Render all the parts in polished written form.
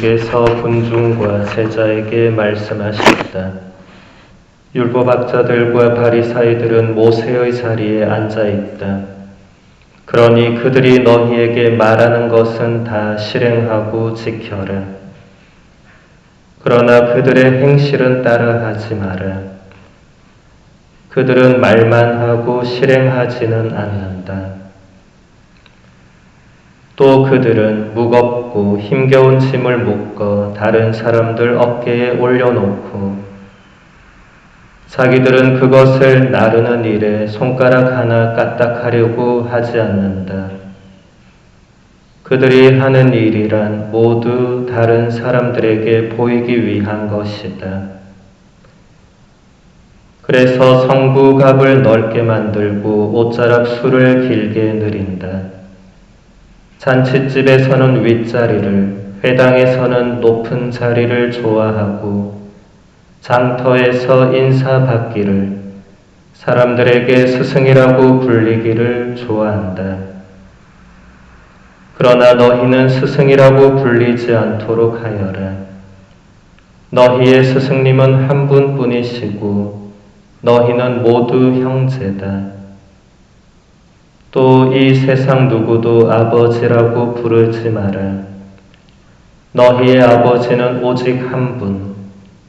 주께서 군중과 제자에게 말씀하셨다. 율법학자들과 바리사이들은 모세의 자리에 앉아 있다. 그러니 그들이 너희에게 말하는 것은 다 실행하고 지켜라. 그러나 그들의 행실은 따라하지 마라. 그들은 말만 하고 실행하지는 않는다. 또 그들은 무겁고 힘겨운 짐을 묶어 다른 사람들 어깨에 올려놓고 자기들은 그것을 나르는 일에 손가락 하나 까딱하려고 하지 않는다. 그들이 하는 일이란 모두 다른 사람들에게 보이기 위한 것이다. 그래서 성부갑을 넓게 만들고 옷자락 술을 길게 늘인다. 잔칫집에서는 윗자리를, 회당에서는 높은 자리를 좋아하고 장터에서 인사받기를, 사람들에게 스승이라고 불리기를 좋아한다. 그러나 너희는 스승이라고 불리지 않도록 하여라. 너희의 스승님은 한 분뿐이시고 너희는 모두 형제다. 또 이 세상 누구도 아버지라고 부르지 마라. 너희의 아버지는 오직 한 분,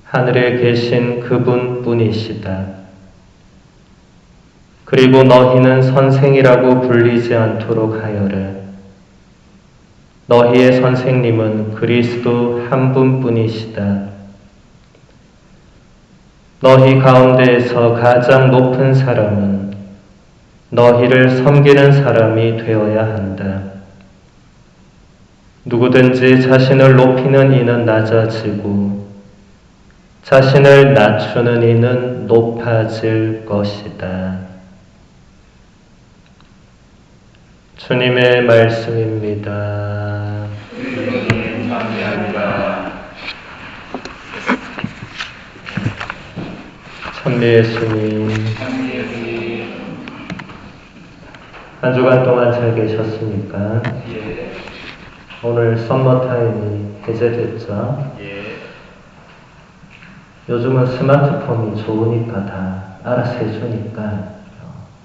하늘에 계신 그분뿐이시다. 그리고 너희는 선생이라고 불리지 않도록 하여라. 너희의 선생님은 그리스도 한 분뿐이시다. 너희 가운데에서 가장 높은 사람은 너희를 섬기는 사람이 되어야 한다. 누구든지 자신을 높이는 이는 낮아지고 자신을 낮추는 이는 높아질 것이다. 주님의 말씀입니다. 참내 예수님, 한 주간 동안 잘 계셨습니까? 예. 오늘 썸머타임이 해제됐죠? 예. 요즘은 스마트폰이 좋으니까 다 알아서 해주니까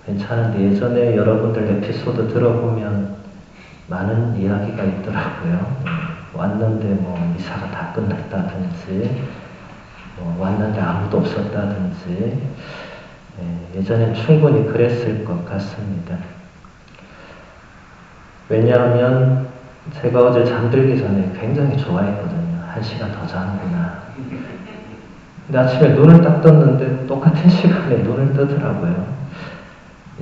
괜찮은데 예전에 여러분들 에피소드 들어보면 많은 이야기가 있더라고요. 왔는데 뭐 이사가 다 끝났다든지 왔는데 아무도 없었다든지 예전엔 충분히 그랬을 것 같습니다. 왜냐하면 제가 어제 잠들기 전에 굉장히 좋아했거든요. 1시간 더 자는구나. 근데 아침에 눈을 딱 떴는데 똑같은 시간에 눈을 뜨더라고요.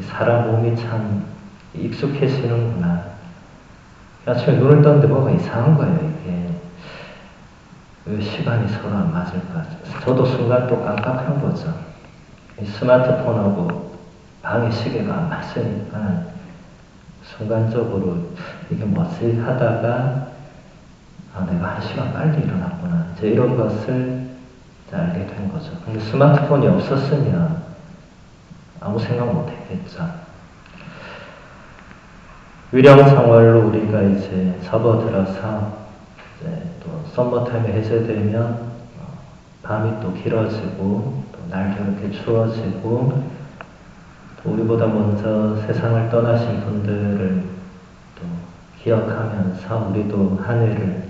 사람 몸이 참 익숙해지는구나. 아침에 눈을 떴는데 뭐가 이상한 거예요, 이게. 왜 시간이 서로 안 맞을까? 저도 순간 또 깜깜한 거죠. 스마트폰하고 방의 시계가 안 맞으니까 순간적으로 이게 뭐지 하다가 내가 1시간 빨리 일어났구나. 이제 이런 것을 알게 된 거죠. 근데 스마트폰이 없었으면 아무 생각 못 했겠죠. 위령생활로 우리가 이제 접어들어서 이제 또 썸머타임이 해제되면 밤이 또 길어지고 또 날도 이렇게 추워지고 또 우리보다 먼저 세상을 떠나신 분들을 또 기억하면서 우리도 한 해를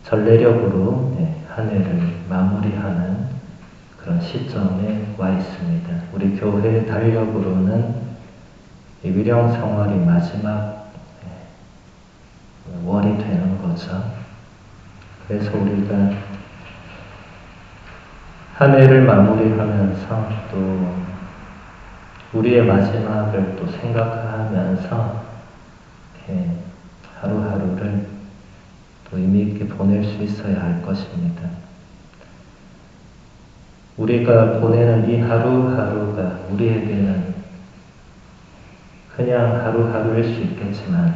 전례력으로 한 해를 마무리하는 그런 시점에 와 있습니다. 우리 교회의 달력으로는 이 위령생활이 마지막 월이 되는 거죠. 그래서 우리가 한 해를 마무리하면서 또 우리의 마지막을 또 생각하면서 이렇게 하루하루를 또 의미 있게 보낼 수 있어야 할 것입니다. 우리가 보내는 이 하루하루가 우리에게는 그냥 하루하루일 수 있겠지만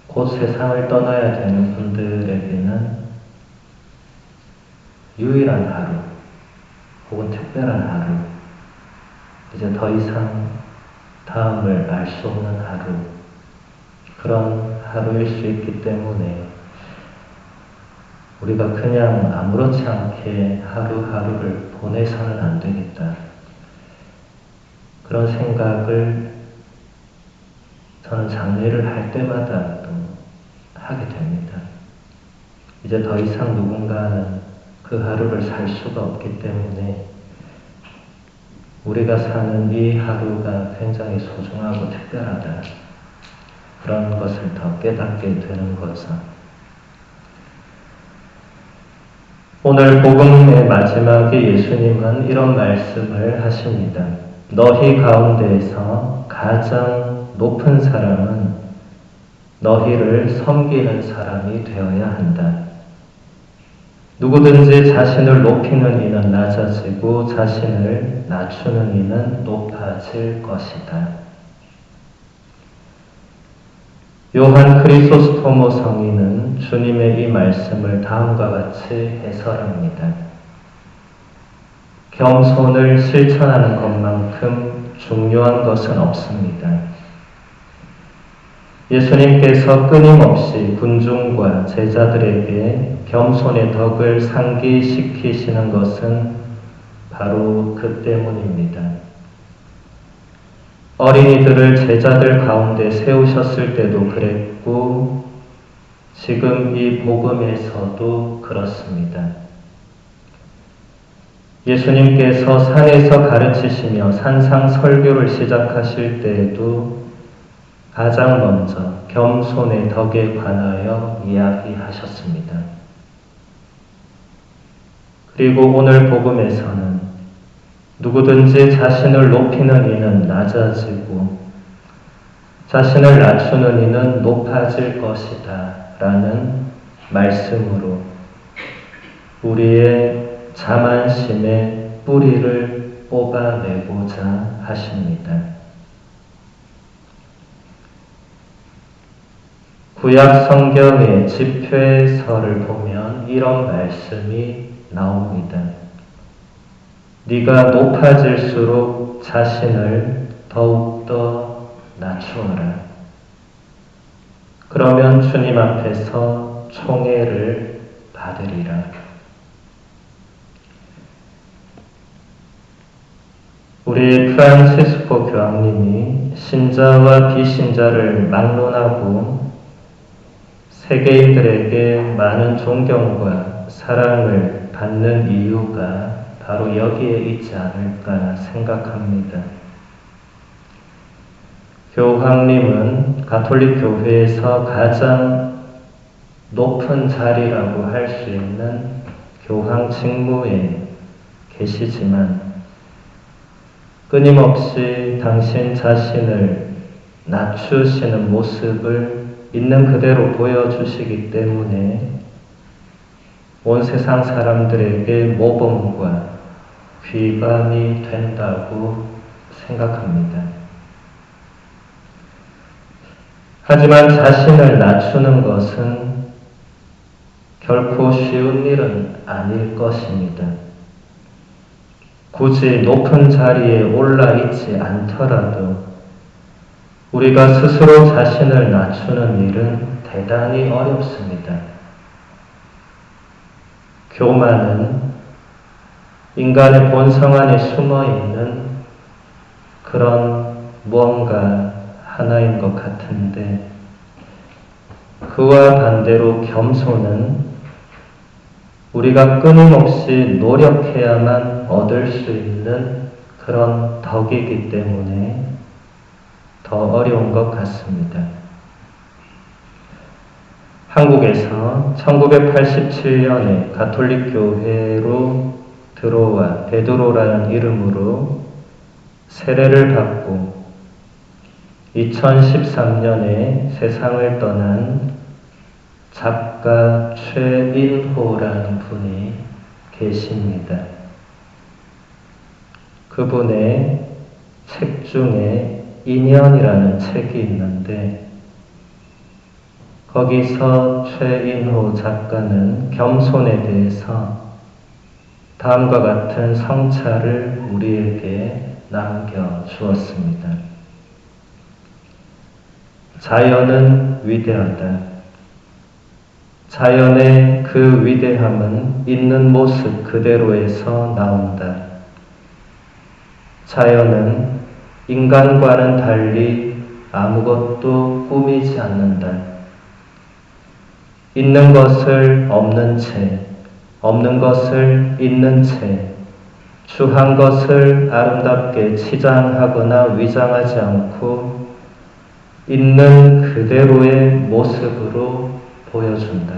곧 세상을 떠나야 되는 분들에게는 유일한 하루 혹은 특별한 하루, 이제 더 이상 다음을 알 수 없는 하루, 그런 하루일 수 있기 때문에 우리가 그냥 아무렇지 않게 하루하루를 보내서는 안 되겠다. 그런 생각을 저는 장례를 할 때마다 또 하게 됩니다. 이제 더 이상 누군가는 그 하루를 살 수가 없기 때문에 우리가 사는 이 하루가 굉장히 소중하고 특별하다. 그런 것을 더 깨닫게 되는 거죠. 오늘 복음의 마지막에 예수님은 이런 말씀을 하십니다. 너희 가운데에서 가장 높은 사람은 너희를 섬기는 사람이 되어야 한다. 누구든지 자신을 높이는 이는 낮아지고 자신을 낮추는 이는 높아질 것이다. 요한 크리소스토모 성인은 주님의 이 말씀을 다음과 같이 해설합니다. 겸손을 실천하는 것만큼 중요한 것은 없습니다. 예수님께서 끊임없이 군중과 제자들에게 겸손의 덕을 상기시키시는 것은 바로 그 때문입니다. 어린이들을 제자들 가운데 세우셨을 때도 그랬고 지금 이 복음에서도 그렇습니다. 예수님께서 산에서 가르치시며 산상 설교를 시작하실 때에도 가장 먼저 겸손의 덕에 관하여 이야기하셨습니다. 그리고 오늘 복음에서는 누구든지 자신을 높이는 이는 낮아지고 자신을 낮추는 이는 높아질 것이다 라는 말씀으로 우리의 자만심의 뿌리를 뽑아내고자 하십니다. 구약 성경의 집회서를 보면 이런 말씀이 나옵니다. 네가 높아질수록 자신을 더욱더 낮추어라. 그러면 주님 앞에서 총애를 받으리라. 우리 프란시스코 교황님이 신자와 비신자를 막론하고 세계인들에게 많은 존경과 사랑을 받는 이유가 바로 여기에 있지 않을까 생각합니다. 교황님은 가톨릭 교회에서 가장 높은 자리라고 할 수 있는 교황 직무에 계시지만 끊임없이 당신 자신을 낮추시는 모습을 있는 그대로 보여주시기 때문에 온 세상 사람들에게 모범과 귀감이 된다고 생각합니다. 하지만 자신을 낮추는 것은 결코 쉬운 일은 아닐 것입니다. 굳이 높은 자리에 올라 있지 않더라도 우리가 스스로 자신을 낮추는 일은 대단히 어렵습니다. 교만은 인간의 본성 안에 숨어있는 그런 무언가 하나인 것 같은데 그와 반대로 겸손은 우리가 끊임없이 노력해야만 얻을 수 있는 그런 덕이기 때문에 더 어려운 것 같습니다. 한국에서 1987년에 가톨릭 교회로 들어와 베드로라는 이름으로 세례를 받고 2013년에 세상을 떠난 작가 최인호라는 분이 계십니다. 그분의 책 중에 인연이라는 책이 있는데 거기서 최인호 작가는 겸손에 대해서 다음과 같은 성찰을 우리에게 남겨주었습니다. 자연은 위대하다. 자연의 그 위대함은 있는 모습 그대로에서 나온다. 자연은 인간과는 달리 아무것도 꾸미지 않는다. 있는 것을 없는 채, 없는 것을 있는 채, 주한 것을 아름답게 치장하거나 위장하지 않고 있는 그대로의 모습으로 보여준다.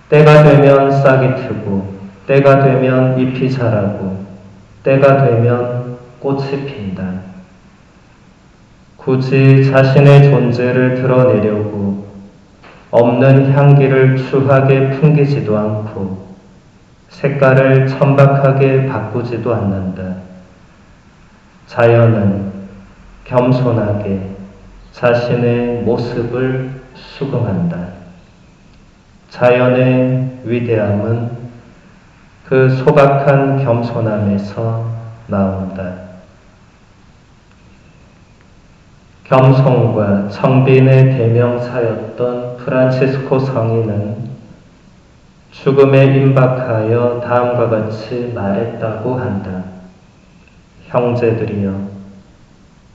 때가 되면 싹이 트고, 때가 되면 잎이 자라고, 때가 되면 꽃이 핀다. 굳이 자신의 존재를 드러내려고 없는 향기를 추하게 풍기지도 않고 색깔을 천박하게 바꾸지도 않는다. 자연은 겸손하게 자신의 모습을 수긍한다. 자연의 위대함은 그 소박한 겸손함에서 나온다. 겸손과 청빈의 대명사였던 프란치스코 성인은 죽음에 임박하여 다음과 같이 말했다고 한다. 형제들이여,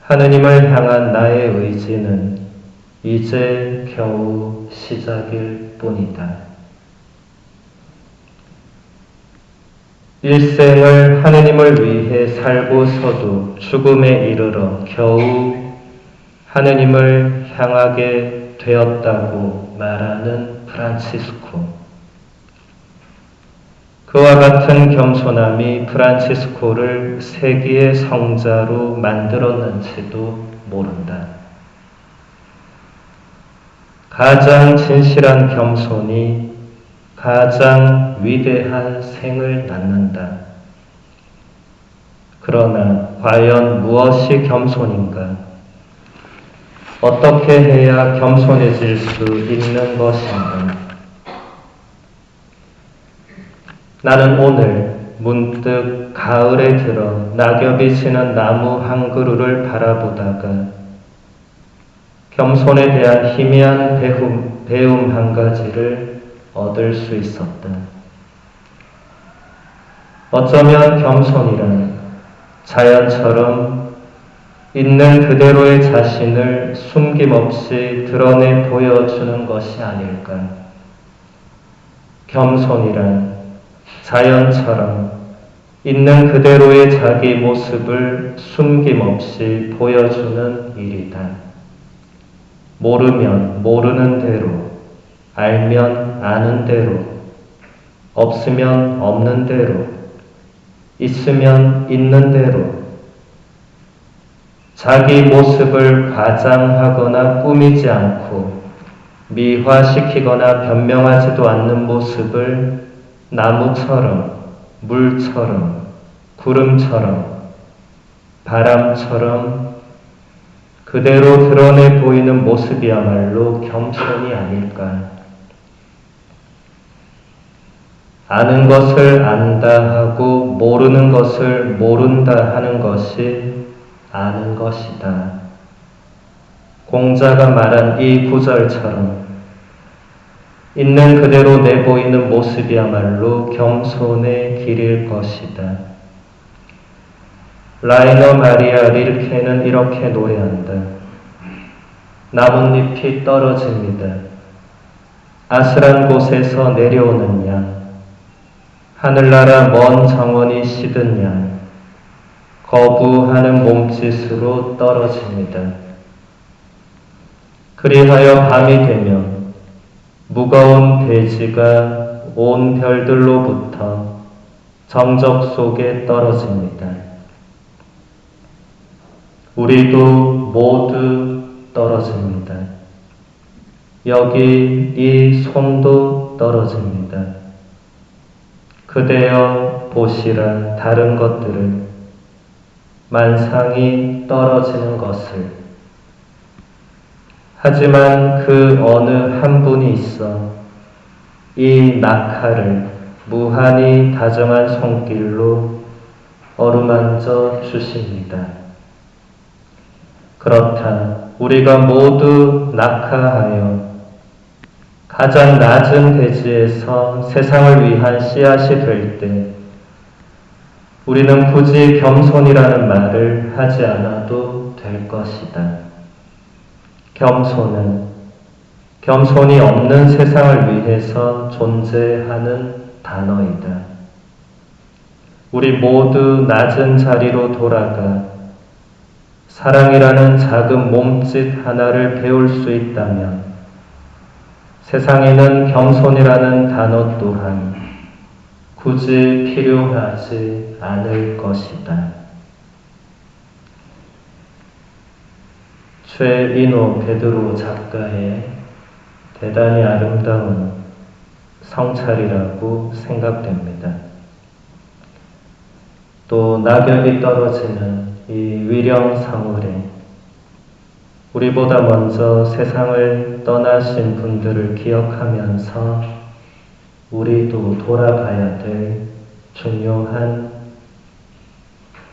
하느님을 향한 나의 의지는 이제 겨우 시작일 뿐이다. 일생을 하느님을 위해 살고서도 죽음에 이르러 겨우 하느님을 향하게 되었다고 말하는 프란치스코. 그와 같은 겸손함이 프란치스코를 세기의 성자로 만들었는지도 모른다. 가장 진실한 겸손이 가장 위대한 생을 낳는다. 그러나 과연 무엇이 겸손인가? 어떻게 해야 겸손해질 수 있는 것인가? 나는 오늘 문득 가을에 들어 낙엽이 지는 나무 한 그루를 바라보다가 겸손에 대한 희미한 배움 한 가지를 얻을 수 있었다. 어쩌면 겸손이란 자연처럼 있는 그대로의 자신을 숨김없이 드러내 보여주는 것이 아닐까. 겸손이란 자연처럼 있는 그대로의 자기 모습을 숨김없이 보여주는 일이다. 모르면 모르는 대로, 알면 아는 대로, 없으면 없는 대로, 있으면 있는 대로, 자기 모습을 과장하거나 꾸미지 않고 미화시키거나 변명하지도 않는 모습을 나무처럼, 물처럼, 구름처럼, 바람처럼 그대로 드러내 보이는 모습이야말로 겸손이 아닐까. 아는 것을 안다 하고 모르는 것을 모른다 하는 것이 아는 것이다. 공자가 말한 이 구절처럼 있는 그대로 내보이는 모습이야말로 겸손의 길일 것이다. 라이너 마리아 릴케는 이렇게 노래한다. 나뭇잎이 떨어집니다. 아슬한 곳에서 내려오는 양, 하늘나라 먼 정원이 시든 양, 거부하는 몸짓으로 떨어집니다. 그리하여 밤이 되면 무거운 대지가 온 별들로부터 정적 속에 떨어집니다. 우리도 모두 떨어집니다. 여기 이 손도 떨어집니다. 그대여 보시라 다른 것들을, 만상이 떨어지는 것을. 하지만 그 어느 한 분이 있어 이 낙하를 무한히 다정한 손길로 어루만져 주십니다. 그렇다 우리가 모두 낙하하여 가장 낮은 대지에서 세상을 위한 씨앗이 될 때 우리는 굳이 겸손이라는 말을 하지 않아도 될 것이다. 겸손이 없는 세상을 위해서 존재하는 단어이다. 우리 모두 낮은 자리로 돌아가 사랑이라는 작은 몸짓 하나를 배울 수 있다면 세상에는 겸손이라는 단어 또한 굳이 필요하지 않을 것이다. 최인호 베드로 작가의 대단히 아름다운 성찰이라고 생각됩니다. 또 낙엽이 떨어지는 이 위령성을에 우리보다 먼저 세상을 떠나신 분들을 기억하면서 우리도 돌아봐야 될 중요한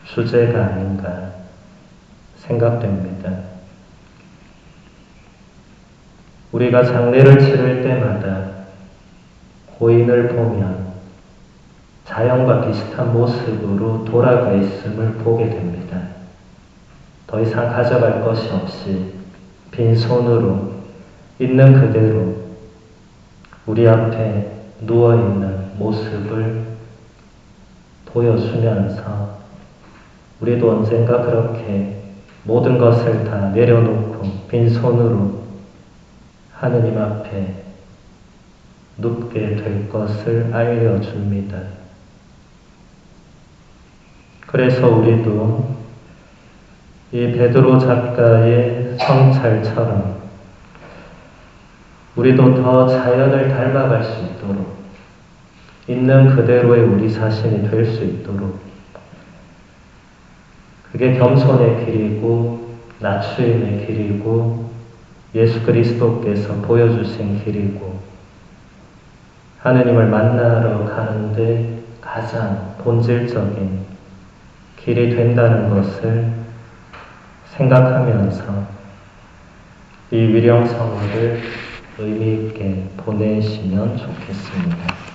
주제가 아닌가 생각됩니다. 우리가 장례를 치를 때마다 고인을 보면 자연과 비슷한 모습으로 돌아가 있음을 보게 됩니다. 더 이상 가져갈 것이 없이 빈손으로 있는 그대로 우리 앞에 누워있는 모습을 보여주면서 우리도 언젠가 그렇게 모든 것을 다 내려놓고 빈손으로 하느님 앞에 눕게 될 것을 알려줍니다. 그래서 우리도 이 베드로 작가의 성찰처럼 우리도 더 자연을 닮아갈 수 있도록 있는 그대로의 우리 자신이 될 수 있도록 그게 겸손의 길이고 낮추임의 길이고 예수 그리스도께서 보여주신 길이고 하느님을 만나러 가는데 가장 본질적인 길이 된다는 것을 생각하면서 이 위령성을 의미 있게 보내시면 좋겠습니다.